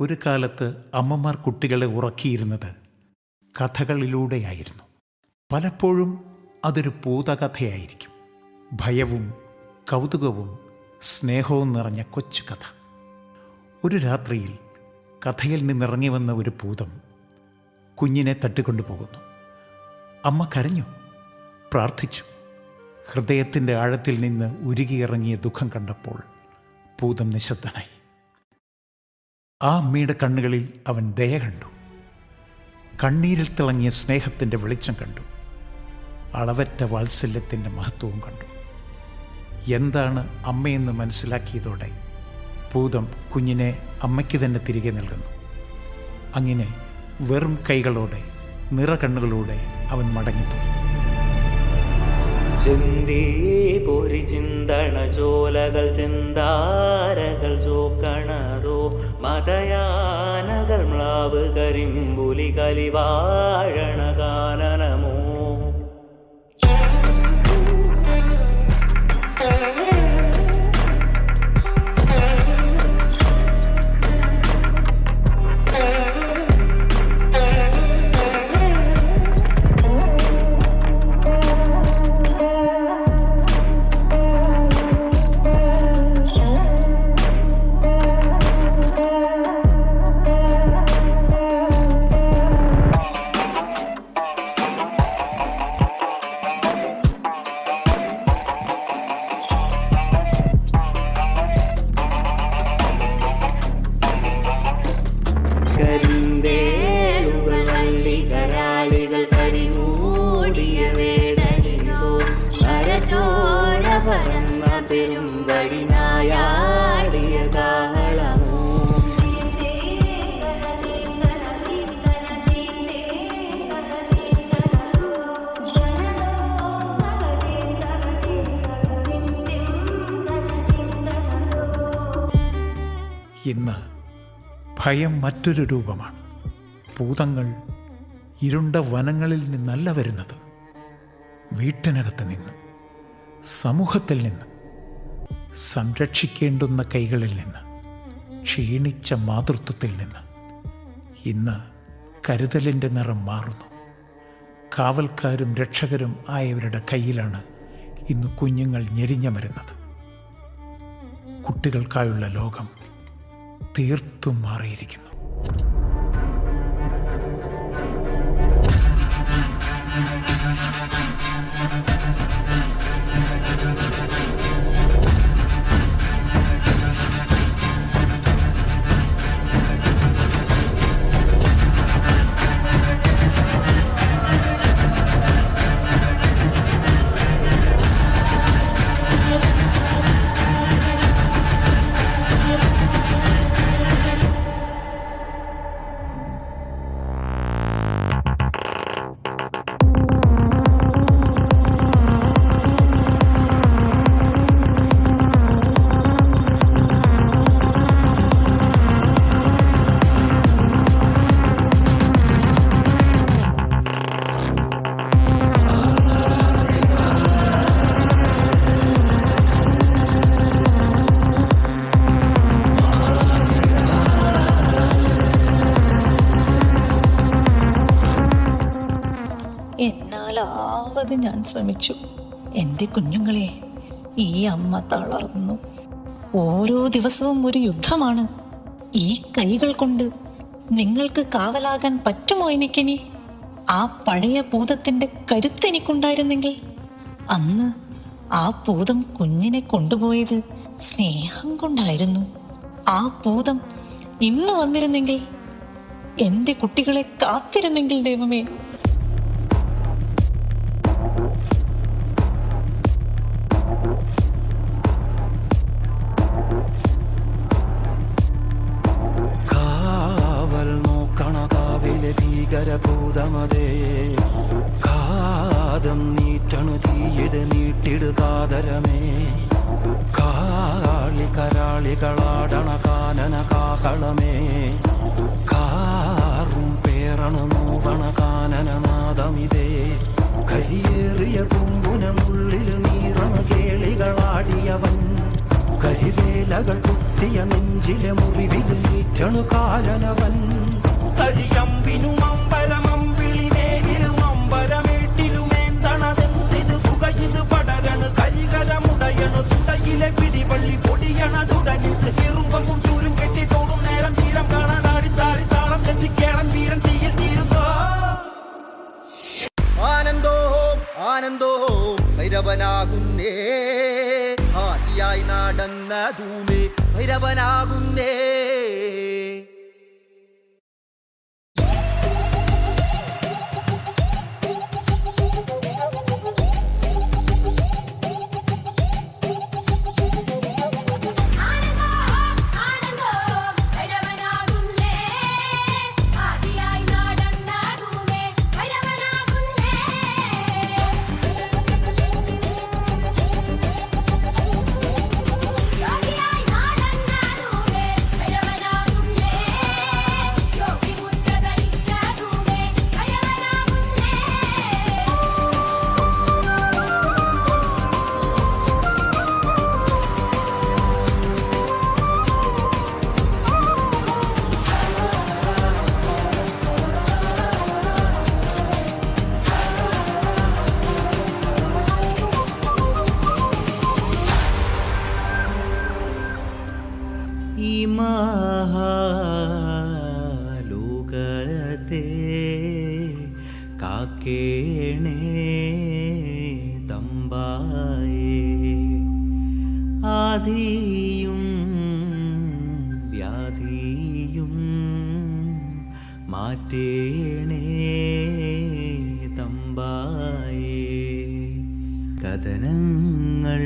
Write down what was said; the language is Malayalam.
ഒരു കാലത്ത് അമ്മമാർ കുട്ടികളെ ഉറക്കിയിരുന്നത് കഥകളിലൂടെയായിരുന്നു. പലപ്പോഴും അതൊരു ഭൂതകഥയായിരിക്കും. ഭയവും കൗതുകവും സ്നേഹവും നിറഞ്ഞ കൊച്ചു കഥ. ഒരു രാത്രിയിൽ കഥയിൽ നിന്നിറങ്ങി വന്ന ഒരു ഭൂതം കുഞ്ഞിനെ തട്ടിക്കൊണ്ടുപോകുന്നു. അമ്മ കരഞ്ഞു, പ്രാർത്ഥിച്ചു. ഹൃദയത്തിൻ്റെ ആഴത്തിൽ നിന്ന് ഉരുകിയിറങ്ങിയ ദുഃഖം കണ്ടപ്പോൾ ഭൂതം നിശബ്ദനായി. ആ അമ്മയുടെ കണ്ണുകളിൽ അവൻ ദയ കണ്ടു. കണ്ണീരിൽ തിളങ്ങിയ സ്നേഹത്തിൻ്റെ വെളിച്ചം കണ്ടു. അളവറ്റ വാത്സല്യത്തിൻ്റെ മഹത്വവും കണ്ടു. എന്താണ് അമ്മയെന്ന് മനസ്സിലാക്കിയതോടെ ഭൂതം കുഞ്ഞിനെ അമ്മയ്ക്ക് തന്നെ തിരികെ നൽകുന്നു. അങ്ങനെ വെറും കൈകളോടെ നിറകണ്ണുകളോടെ അവൻ മടങ്ങിപ്പോയി. ചിന്തീ പൊരി ചിന്തണ ചോലകൾ ചിന്താരകൾ ചോക്കണതോ മതയാനകൾ മ്ലാവ് കരിമ്പുലി കലിവാഴണ കാനനമോ. കരിന്തേളുകൾ വള്ളികരാളികൾ കരിമൂടിയ വേടനിതോ കരചോര പരന്ന പെരും വഴിനായാടിയ കാഹളമോ. ഇന്ന് ഭയം മറ്റൊരു രൂപമാണ്. ഭൂതങ്ങൾ ഇരുണ്ട വനങ്ങളിൽ നിന്നല്ല വരുന്നത്, വീട്ടിനകത്ത് നിന്ന്, സമൂഹത്തിൽ നിന്ന്, സംരക്ഷിക്കേണ്ടുന്ന കൈകളിൽ നിന്ന്, ക്ഷീണിച്ച മാതൃത്വത്തിൽ നിന്ന്. ഇന്ന് കരുതലിൻ്റെ നിറം മാറുന്നു. കാവൽക്കാരും രക്ഷകരും ആയവരുടെ കയ്യിലാണ് ഇന്ന് കുഞ്ഞുങ്ങൾ ഞെരിഞ്ഞമരുന്നത്. കുട്ടികൾക്കായുള്ള ലോകം തീർത്തും മാറിയിരിക്കുന്നു. എന്നാലാവത് ഞാൻ ശ്രമിച്ചു. എൻ്റെ കുഞ്ഞുങ്ങളെ, ഈ അമ്മ തളർന്നു. ഓരോ ദിവസവും ഒരു യുദ്ധമാണ്. ഈ കൈകൾ കൊണ്ട് നിങ്ങൾക്ക് കാവലാകാൻ പറ്റുമോ എനിക്കിനി? ആ പഴയ ഭൂതത്തിൻ്റെ കരുത്തെനിക്കുണ്ടായിരുന്നെങ്കിൽ. അന്ന് ആ ഭൂതം കുഞ്ഞിനെ കൊണ്ടുപോയത് സ്നേഹം കൊണ്ടായിരുന്നു. ആ ഭൂതം ഇന്ന് വന്നിരുന്നെങ്കിൽ, എൻ്റെ കുട്ടികളെ കാത്തിരുന്നെങ്കിൽ. ദൈവമേ, ഭീകരഭൂതമതേ കാതം നീറ്റണു തീയത് നീട്ടിടുകാതരമേ. കാളി കരാളികളാടണ കാനന കാഹളമേ. കാറും പേറണു നൂവണ കാനനനാദമിതേ. കരിയേറിയ പൂമ്പുനമുള്ളിൽ നീറണ കേളികളാടിയവൻ കരിവേലകൾ കുത്തിയ നെഞ്ചിലെ മുറിവിൽ നീറ്റണു കാലനവൻ കരിയമ്പിനും അമ്പരമമ്പിളി മേലിലും അമ്പരമേട്ടിലുമേന്തണതെന്തിത് പുകയിത് പടരണു കരികരമുടയണു തുടയിലെ പിടിവള്ളി പൊടിയണ തുടങ്ങിത് ഇറുമ്പമും ചൂരും കെട്ടിട്ടോടും നേരം തീരം കാണാടാടി താരി താളം തെറ്റിക്കേളം വീരൻ തീയിൽ തീരുന്നോ ആനന്ദോ ആനന്ദോ ഭൈരവനാകുന്നേ ആദിയായി നടന്ന ധൂമേ ഭൈരവനാകുന്നേ ഈ മഹാലോകത്തെ കാക്കേണേ തമ്പായേ ആദിയും വ്യാധിയും മാറ്റേണേ തമ്പായേ കഥനങ്ങൾ